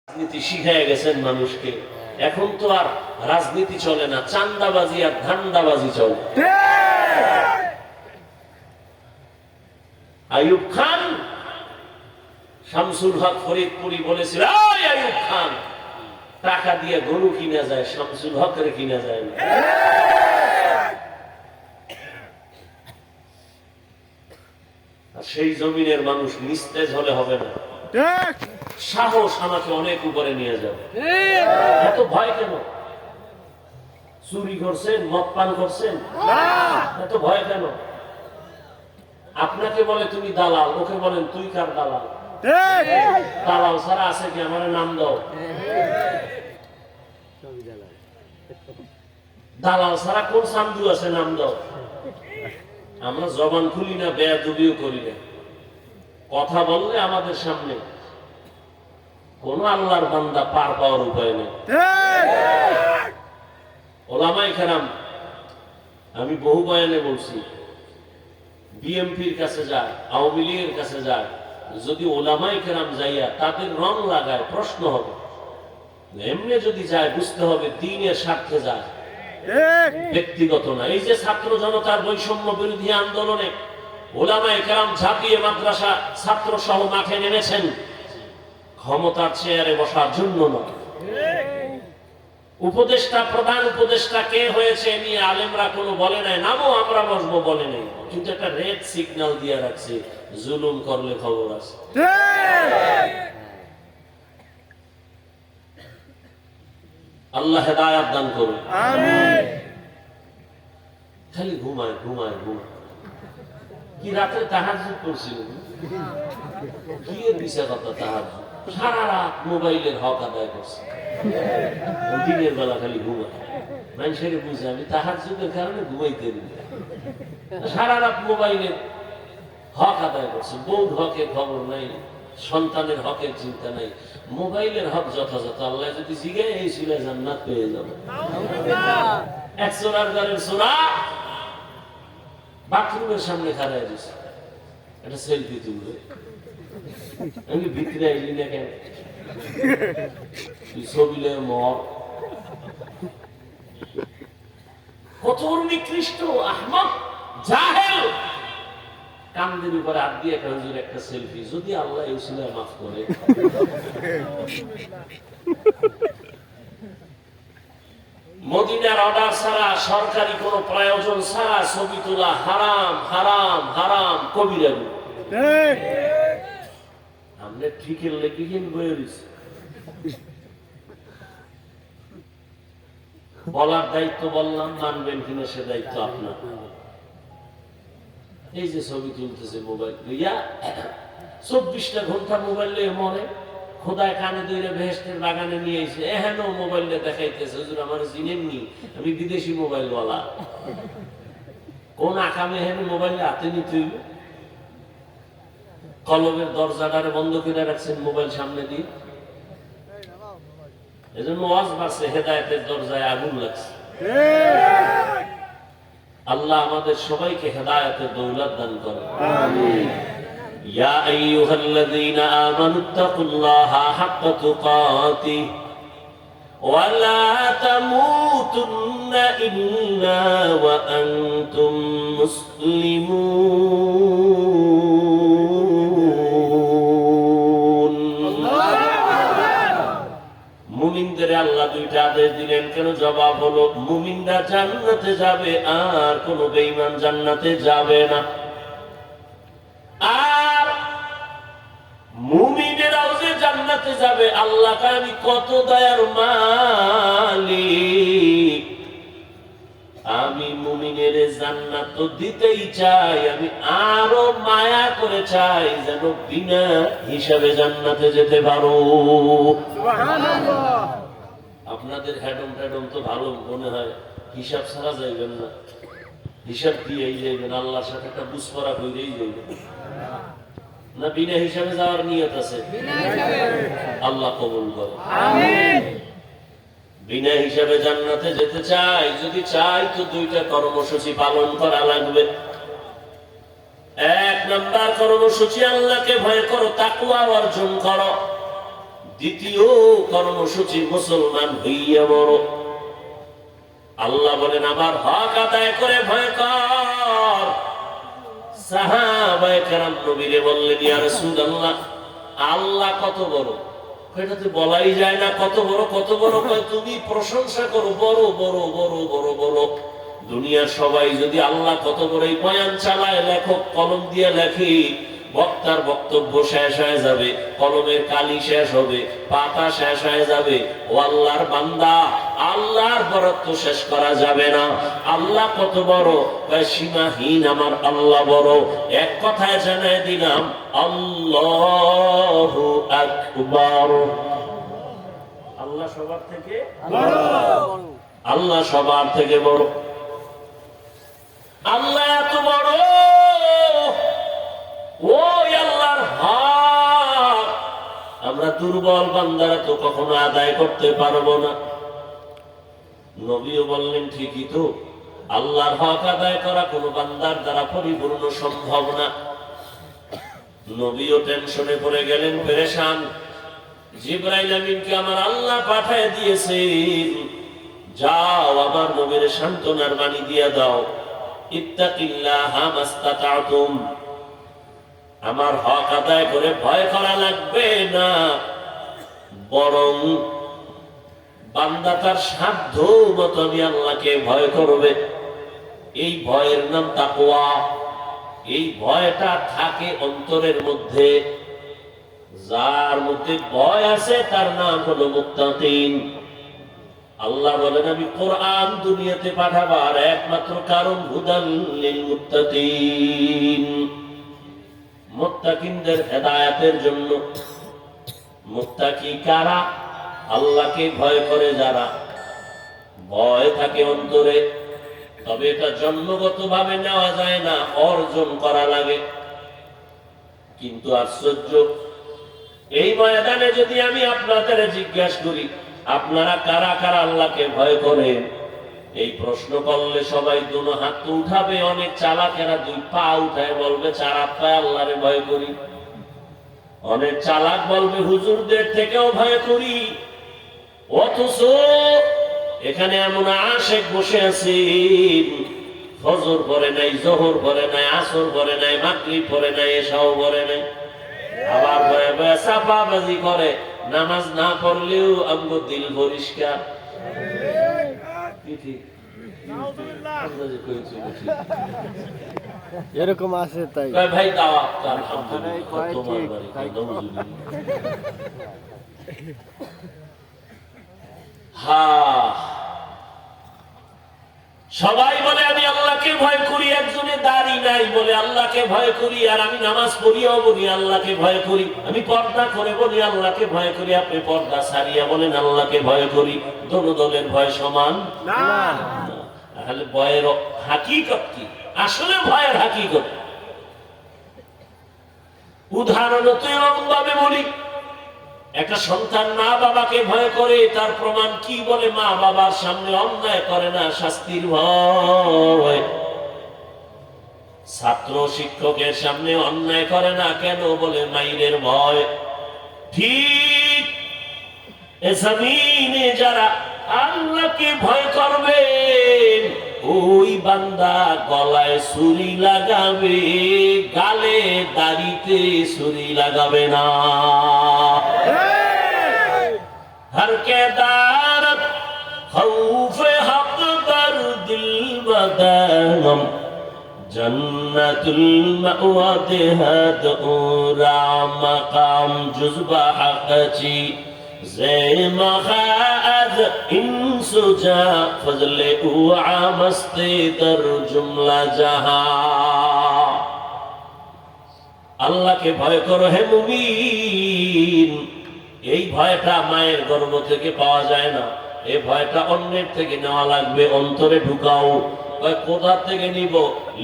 রাজনীতি শিখায় গেছেন মানুষকে। এখন তো আর রাজনীতি চলে না, চান্দাবাজি আর ধান্দাবাজি চলে। আইয়ুব খান, শামসুল হক ফরিদপুরি বলেছিল, আইয়ুব খান, টাকা দিয়ে গরু কিনা যায়, শামসুল হকের কিনা যায় না। সেই জমিনের মানুষ নিস্তেজ হলে হবে না। সাহস আমাকে অনেক উপরে নিয়ে যাবে। এত ভয় কেন? চুরি করছেন, মদ পান করছেন, এত ভয় কেন? আপনাকে বলে তুমি দালাল, ওকে বলেন তুই কার দালাল? দালাল ছাড়া আছে কি? আমার নাম দাও। দালাল ছাড়া কোন সান্দু আছে? নাম দাও। আমরা জবান খুলি না, বেয়াদবিও করি না। কথা বললে আমাদের সামনে কোন আল্লাহর বান্দা পার পাওয়ার উপায় নেই। ওলামায়ে কেরাম, আমি বহু বয়ানে বলছি, বিএনপির কাছে যায়, আওয়ামী লীগের কাছে যায়, যদি ওলামায়ে কেরাম যাইয়া তাদের রং লাগায় প্রশ্ন হবে। এমনি যদি যায় বুঝতে হবে দ্বীনের স্বার্থে যায়, ব্যক্তিগত না। এই যে ছাত্র জনতার বৈষম্য বিরোধী আন্দোলনে ওলামায়ে কেরাম ঝাঁপিয়ে মাদ্রাসা ছাত্র সহ মাঠে নেমেছেন ক্ষমতার চেয়ারে বসার জন্য নয়। উপদেষ্টা, প্রধান উপদেষ্টা কে হয়েছে নিয়ে আলেমরা কোনো বলে নাই, নামও আমরা বসবো বলে নাই, কিন্তু একটা রেড সিগন্যাল দিয়ে রাখছে, জুলুম করলে খবর আছে। আল্লাহ হেদায়াত দান করুন। আমিন। খালি ঘুমায় ঘুমায় ঘুমায়। কি রাতে তাহাজ্জুদ করছিলেন? কি এর বিষয় কথা তাহাজ্জুদ? সারা রাত মোবাইলের হক আদায় করছে, দিনের বেলা খালি ঘুমায়। মানুষের বুঝে আমি তাহাজ্জুদের কারণে ঘুমাইতে দিই। সারা রাত মোবাইলের হক আদায় করছে, বউর হকের খবর নাই, সন্তানের হকের চিন্তা নাই। মোবাইলের হক যথাযথ আল্লাহ যদি জিগায় এই ছিল জান্নাত পেয়ে যাবে। এক চোরার ঘরের চোরা বাথরুমের সামনে খাড়ায় দিছে, একটা সেলফি তুলবে। আমি ভিতরে আইলি না কেন? ছবিলে মর কত নিকৃষ্ট আহমক জাহেল। কান্দের উপরে হাত দিয়ে একটা হুজুর একটা সেলফি, যদি আল্লাহ এই উসিলায় মাফ করে। মদিনার অর্ডার ছাড়া, সরকারি কোন প্রয়োজন ছাড়া ছবি তোলা হারাম, হারাম, হারাম, কবিরা গুনাহ। আমরা ঠিকের লেগে বয়ে দিচ্ছি। বলার দায়িত্ব বললাম, মানবেন কিনা সে দায়িত্ব আপনার। এই যে ছবি তুলতেছে মোবাইল লইয়া, 24টা ঘন্টা মোবাইল লইয়া মরে। খোদায় কানে দইরা বেহেশতের বাগানে নিয়ে এসে এহেন মোবাইলে দেখাইতেছে, হুজুর আমার চিনেননি, আমি বিদেশি মোবাইলওয়ালা। কোন আকামে হেন মোবাইলে হাতে নিতে হইল? কলমের দরজাটারে বন্ধ করে রাখছেন মোবাইল সামনে দিয়ে। এজন্য ওয়াজ বাড়ছে, হেদায়েতের দরজায় আগুন লাগছে। আল্লাহ আমাদের সবাইকে হেদায়েতের দৌলত দান করেন। আমিন। ইয়া আইয়ুহাল্লাযীনা আমানুত্তাকুল্লাহা হাক্কা তুকাতিহি ওয়া লা তামুতুন্না ইল্লা ওয়া আনতুম মুসলিমুন। মুমিনদের আল্লাহ দুইটা আদেশ দিলেন কেন? জবাব হলো মুমিনরা জান্নাতে যাবে, আর কোন বেঈমান জান্নাতে যাবে না। আর মুমিনেরাও যে জান্নাতে যাবে, আল্লাহকে আমি কত দয়ার মালিক, আমি মুমিনের জান্নাত তো দিতেই চাই, আমি আরো মায়া করে চাই যেন বিনা হিসাবে জান্নাতে যেতে পারো। সুবহানাল্লাহ। আপনাদের হেডম টেডম তো ভালো মনে হয়, হিসাব ছাড়া যাইবেন না, হিসাব দিয়েই যাইবেন, আল্লাহর সাথে একটা বুঝপড়া করেই যাইবেন না? বিনা হিসাবে যাওয়ার নিয়ত আছে? আল্লাহ কবুল করে। আমিন। বিনা হিসাবে জান্নাতে যেতে চাই, যদি চাই তো দুইটা কর্মসূচি পালন করা লাগবে। এক নাম্বার কর্মসূচি, আল্লাহকে ভয় করো, তাকওয়া অর্জন করো। দ্বিতীয় কর্মসূচি মুসলমান হইয়া বড়। আল্লাহ বলেন আমার হক আদায় করে ভয় কর। সাহাবায়ে কেরাম নবীরে বললেন ইয়া রাসূলুল্লাহ আল্লাহ কত বড়? এটা তো বলাই যায় না কত বড় কত বড়। তুমি প্রশংসা করো বড় বড় বড় বড় বড়। দুনিয়ার সবাই যদি আল্লাহ কত বড় এই বয়ান চালায়, লেখক কলম দিয়ে লেখে, বক্তার বক্তব্য শেষ হয়ে যাবে, কলমের কালি শেষ হবে, পাতা শেষ হয়ে যাবে। ও আল্লাহর বান্দা, আল্লাহর বরত্ব শেষ করা যাবে না। আল্লাহ কত বড়? সীমাহীন আমার আল্লাহ বড়। এক কথায় জানাই দিলাম আল্লাহু আকবার। আল্লাহ সবার থেকে বড়। আল্লাহ সবার থেকে বড়। আল্লাহ এত বড়, ওই আল্লাহর হক আমরা দুর্বল বান্দারা তো কখনো আদায় করতে পারবো না। নবীও বললেন ঠিকই তো, আল্লাহর হক আদায় করা কোন বান্দার দ্বারা পরিপূর্ণ সম্ভব না। নবীও টেনশনে পড়ে গেলেন, পেরেশান। জিবরাইল আমিনকে আমার আল্লাহ পাঠিয়ে দিয়েছেন, যাও আমার নবীর সান্ত্বনার বাণী দিয়া দাও, ইত্তাকিল্লাহা মাস্তাতাতুম, আমার হক আদায় করে ভয় করা লাগবে না, বরং বান্দা তার সাধ্য মতো আমি আল্লাহকে ভয় করবে। এই ভয়ের নাম তাকওয়া। এই ভয়টা থাকে অন্তরের মধ্যে। যার মধ্যে ভয় আছে তার নাম হলো মুত্তাকিন। আল্লাহ বলেন আমি কোরআন দুনিয়াতে পাঠাবার একমাত্র কারণ হুদাল লিল মুত্তাকিন, মুত্তাকিনদের হেদায়েতের জন্য। মুত্তাকি কারা? আল্লাহকে ভয় করে যারা। ভয় থাকে অন্তরে, তবে এটা জন্মগত ভাবে নেওয়া যায় না, অর্জন করা লাগে। কিন্তু আশ্চর্য, এই ময়দানে যদি আমি আপনাদের জিজ্ঞাসা করি আপনারা কারা কারা আল্লাহকে ভয় করেন, এই প্রশ্ন করলে সবাই দুনো হাত তো উঠাবে। অনেক চালাকেরা দুই পা উঠায় বলবে চার হাত পায়ে আল্লাহরে ভয় করি। অনেক চালাক বলবে হুজুরদের থেকেও ভয় করি। অথচ এখানে এমন আশেক বসে আছেন, ফজর পড়ে নাই, জোহর পড়ে নাই, আসর পড়ে নাই, মাগরিব পড়ে নাই, এশাও পড়ে নাই, আবার ভয়ে ভয়ে চাপাবাজি করে। নামাজ না পড়লেও আমগো দিল পরিষ্কার। এরকম আছে তাই ভাই দাওয়াত সবাই বলে আমি আল্লাহকে ভয় করি, একজনে দাড়ি নাই বলে আল্লাহকে ভয় করি, আর আমি নামাজ পড়িও বলি আল্লাহকে ভয় করি, আমি পর্দা করে বলি আল্লাহকে ভয় করি, আপনি পর্দা সারিয়া বলেন আল্লাহকে ভয় করি। দোনো দলের ভয় সমান না। তাহলে ভয়ের হাকিকত কি? আসলে ভয়ের হাকিকত উদাহরণত এরকম ভাবে বলি, একটা সন্তান মা বাবাকে ভয় করে, তার প্রমাণ কি? বলে মা বাবার সামনে অন্যায় করে না, শাস্তির ভয়। ছাত্র শিক্ষকের সামনে অন্যায় করে না, কেন? বলে মাইরের ভয়। ঠিক এ জমিনে যারা আল্লাহকে ভয় করবে, ওই বান্দা গলায় ছুরি লাগাবে, গালে দাড়িতে ছুরি লাগাবে না। हर के दारत खौफ हक दर दिल बदनम जन्नतुल मअवा देहत उरा मकाम जुज़बा हक़ची ज़े मख़ाज़ इंसुजा फज़ले उआ मस्ते दर जुमला जहां। अल्लाह के भय करो है मुमीन। এই ভয়টা মায়ের গর্ভ থেকে পাওয়া যায় না, এই ভয়টা অন্যের থেকে নেওয়া লাগবে, অন্তরে ঢুকাও। কোথা থেকে নিব?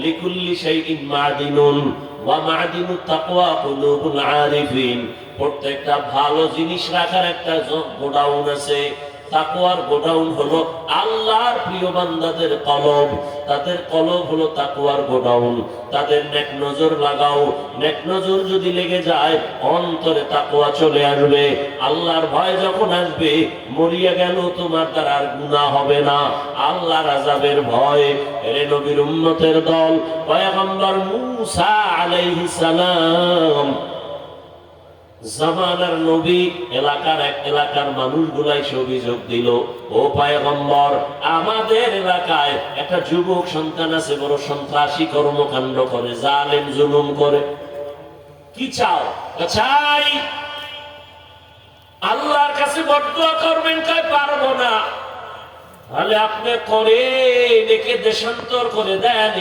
লিকুল্লি শাইইন মাদিনুন ওয়া মাদিনুত তাকওয়া কুলুবুল আরিফিন। প্রত্যেকটা ভালো জিনিস রাখার একটা গোডাউন আছে, তাকওয়ার গোডাউন হলো আল্লাহর প্রিয় বান্দাদের কলব, তাদের কলব হলো তাকওয়ার গোডাউন। তাদের নেক নজর লাগাও, নেক নজর যদি লেগে যায় অন্তরে তাকওয়া চলে আসবে। আল্লাহর ভয় যখন আসবে, মরিয়া গেল তোমার দ্বারা আর গুনাহ হবে না, আল্লাহর আযাবের ভয়। এরে নবীর উম্মতের দল, পয়গম্বর মূসা আলাইহিস সালাম জামানার নবী, এলাকার মানুষগুলাই অভিযোগ দিল, ও পয়গম্বর, আমাদের এলাকায় একটা যুবক সন্তান আছে, বড় সন্ত্রাসী কর্মকাণ্ড করে, জালেম জুলুম করে। কি চাও? চাই আল্লাহর কাছে বদদুয়া করবেন। কয় পারবো না। তাহলে আপনি করে একে দেশান্তর করে দেন।